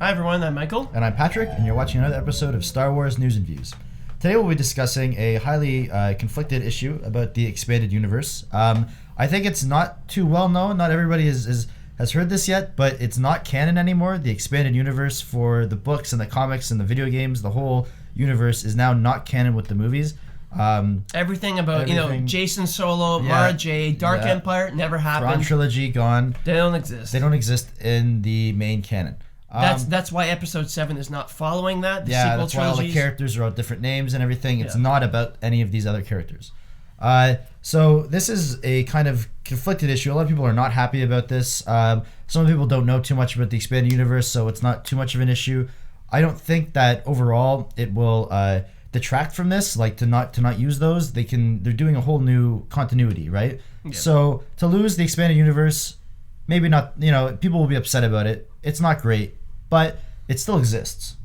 Hi everyone, I'm Michael. And I'm Patrick, and you're watching another episode of Star Wars News and Views. Today we'll be discussing a highly conflicted issue about the expanded universe. I think it's not too well known. Not everybody has heard this yet, but it's not canon anymore. The expanded universe for the books and the comics and the video games, the whole universe is now not canon with the movies. Everything about, Jason Solo, Mara Jade, Dark Empire, never happened. Thrawn trilogy, gone. They don't exist. They don't exist in the main canon. That's why Episode 7 is not following that. The sequel that's why all the characters are all different names and everything. It's not about any of these other characters. So this is a kind of conflicted issue. A lot of people are not happy about this. Some people don't know too much about the expanded universe, so it's not too much of an issue. I don't think that overall it will detract from this, like to not use those. They're doing a whole new continuity, right? Yeah. So to lose the expanded universe, maybe not, people will be upset about it. It's not great, but it still exists.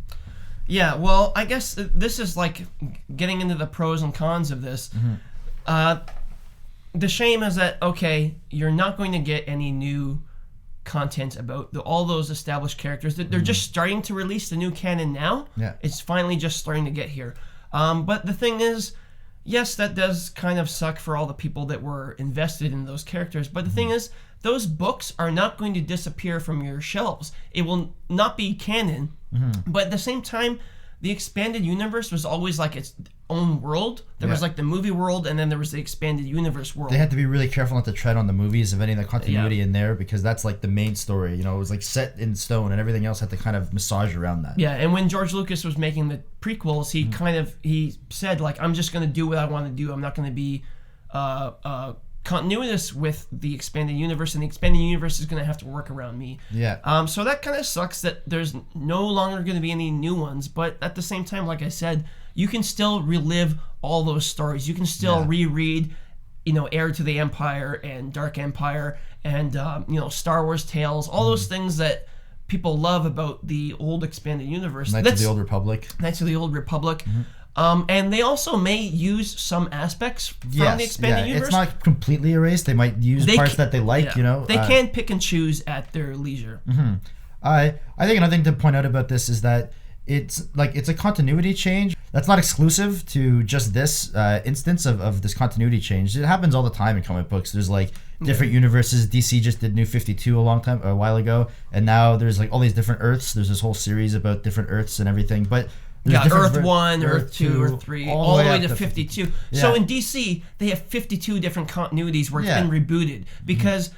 Yeah, well, I guess this is like getting into the pros and cons of this. Mm-hmm. The shame is that, okay, you're not going to get any new content about all those established characters. They're just starting to release the new canon now. Yeah. It's finally just starting to get here. But the thing is, yes, that does kind of suck for all the people that were invested in those characters. But the thing is, those books are not going to disappear from your shelves. It will not be canon. Mm-hmm. But at the same time, the expanded universe was always like its own world. There was like the movie world, and then there was the expanded universe world. They had to be really careful not to tread on the movies of any of the continuity in there, because that's like the main story. It was like set in stone, and everything else had to kind of massage around that. Yeah, and when George Lucas was making the prequels, he said, like, I'm just going to do what I want to do. I'm not going to be continuous with the expanded universe, and the expanded universe is going to have to work around me. Yeah. So that kind of sucks that there's no longer going to be any new ones, but at the same time, like I said, you can still relive all those stories. You can still reread, Heir to the Empire and Dark Empire and, Star Wars Tales, all those things that people love about the old expanded universe. Knights of the Old Republic. Mm-hmm. And they also may use some aspects from the expanded universe. It's not completely erased. They might use parts that they like, They can pick and choose at their leisure. Mm-hmm. I think another thing to point out about this is that it's a continuity change that's not exclusive to just this instance of this continuity change. It happens all the time in comic books. There's like different universes. DC just did New 52 a while ago, and now there's like all these different Earths. There's this whole series about different Earths and everything, but Earth 1, Earth 2, Earth 3, all the way to 52. Yeah. So in DC, they have 52 different continuities where it's been rebooted. Because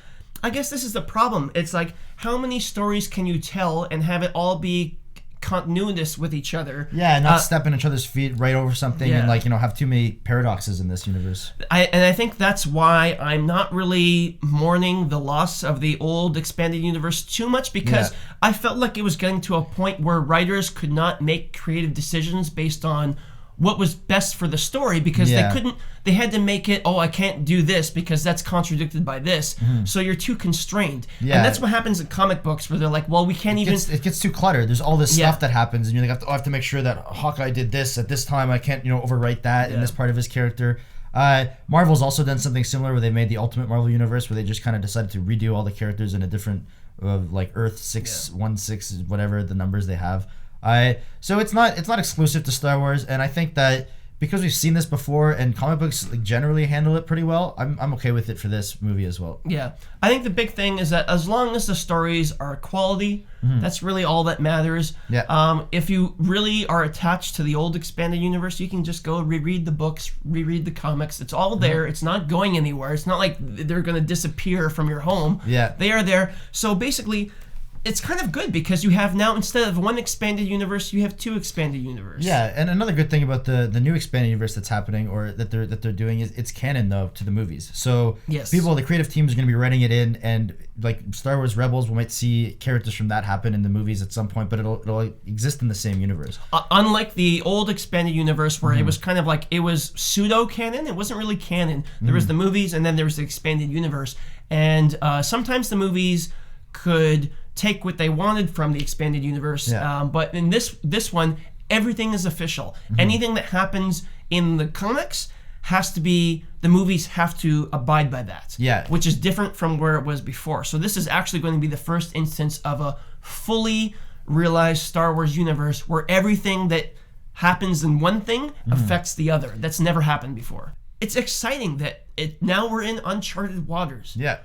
I guess this is the problem. It's like, how many stories can you tell and have it all be continuous with each other? Yeah, and not step in each other's feet right over something and have too many paradoxes in this universe. I think that's why I'm not really mourning the loss of the old expanded universe too much, because I felt like it was getting to a point where writers could not make creative decisions based on what was best for the story, because they had to make it, I can't do this because that's contradicted by this. Mm-hmm. So you're too constrained. Yeah. And that's what happens in comic books, where they're like, well, we can't it gets too cluttered. There's all this stuff that happens, and you're like, I have to make sure that Hawkeye did this at this time. I can't, overwrite that in this part of his character. Marvel's also done something similar where they made the Ultimate Marvel Universe, where they just kind of decided to redo all the characters in a different, like Earth 616, whatever the numbers they have. So it's not exclusive to Star Wars, and I think that because we've seen this before and comic books generally handle it pretty well, I'm okay with it for this movie as well. Yeah, I think the big thing is that as long as the stories are quality, that's really all that matters. Yeah. If you really are attached to the old expanded universe, you can just go reread the books, reread the comics. It's all there. It's not going anywhere. It's not like they're going to disappear from your home. Yeah. They are there. So basically, it's kind of good because you have now, instead of one expanded universe, you have two expanded universes. Yeah, and another good thing about the new expanded universe that's happening, or that they're doing, is it's canon though to the movies. So the creative teams are going to be writing it in, and like Star Wars Rebels, we might see characters from that happen in the movies at some point, but it'll exist in the same universe. Unlike the old expanded universe, where it was kind of like, it was pseudo canon. It wasn't really canon. There was the movies, and then there was the expanded universe, and sometimes the movies could take what they wanted from the expanded universe, but in this one, everything is official. Anything that happens in the comics has to be, the movies have to abide by that, which is different from where it was before. So this is actually going to be the first instance of a fully realized Star Wars universe where everything that happens in one thing affects the other. That's never happened before. It's exciting that now we're in uncharted waters. Yeah.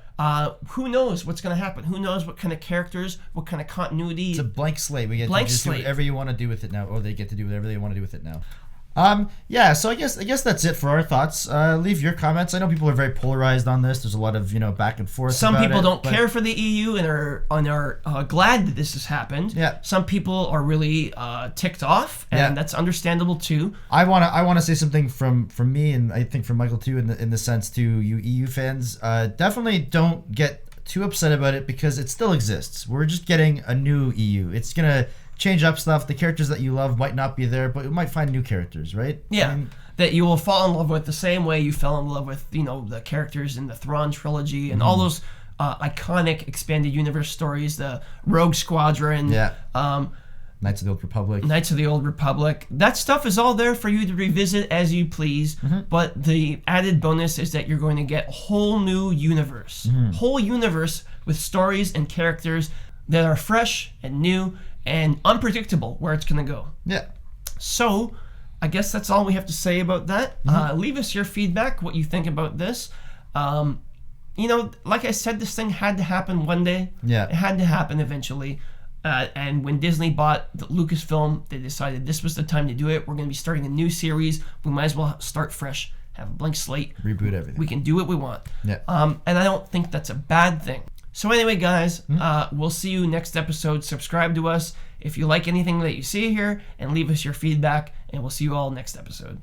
Who knows what's going to happen? Who knows what kind of characters, what kind of continuity? It's a blank slate. We get Blank to just slate. do whatever you want to do with it now, or they get to do whatever they want to do with it now. Yeah, so I guess that's it for our thoughts. Leave your comments. I know people are very polarized on this. There's a lot of back and forth. Some about people it, don't but care for the EU and are glad that this has happened. Yeah. Some people are really ticked off, and that's understandable too. I wanna say something from me, and I think from Michael too, in the sense to you EU fans. Definitely don't get too upset about it because it still exists. We're just getting a new EU. It's gonna change up stuff. The characters that you love might not be there, but we might find new characters, right? Yeah. I mean, that you will fall in love with the same way you fell in love with, the characters in the Thrawn trilogy and all those iconic expanded universe stories, the Rogue Squadron, Knights of the Old Republic. Knights of the Old Republic. That stuff is all there for you to revisit as you please, but the added bonus is that you're going to get a whole new universe. Whole universe with stories and characters that are fresh and new and unpredictable where it's going to go. Yeah. So, I guess that's all we have to say about that. Leave us your feedback, what you think about this. Like I said, this thing had to happen one day. Yeah. It had to happen eventually. And when Disney bought the Lucasfilm, they decided this was the time to do it. We're going to be starting a new series. We might as well start fresh, have a blank slate. Reboot everything. We can do what we want. Yeah. And I don't think that's a bad thing. So anyway, guys, we'll see you next episode. Subscribe to us if you like anything that you see here, and leave us your feedback, and we'll see you all next episode.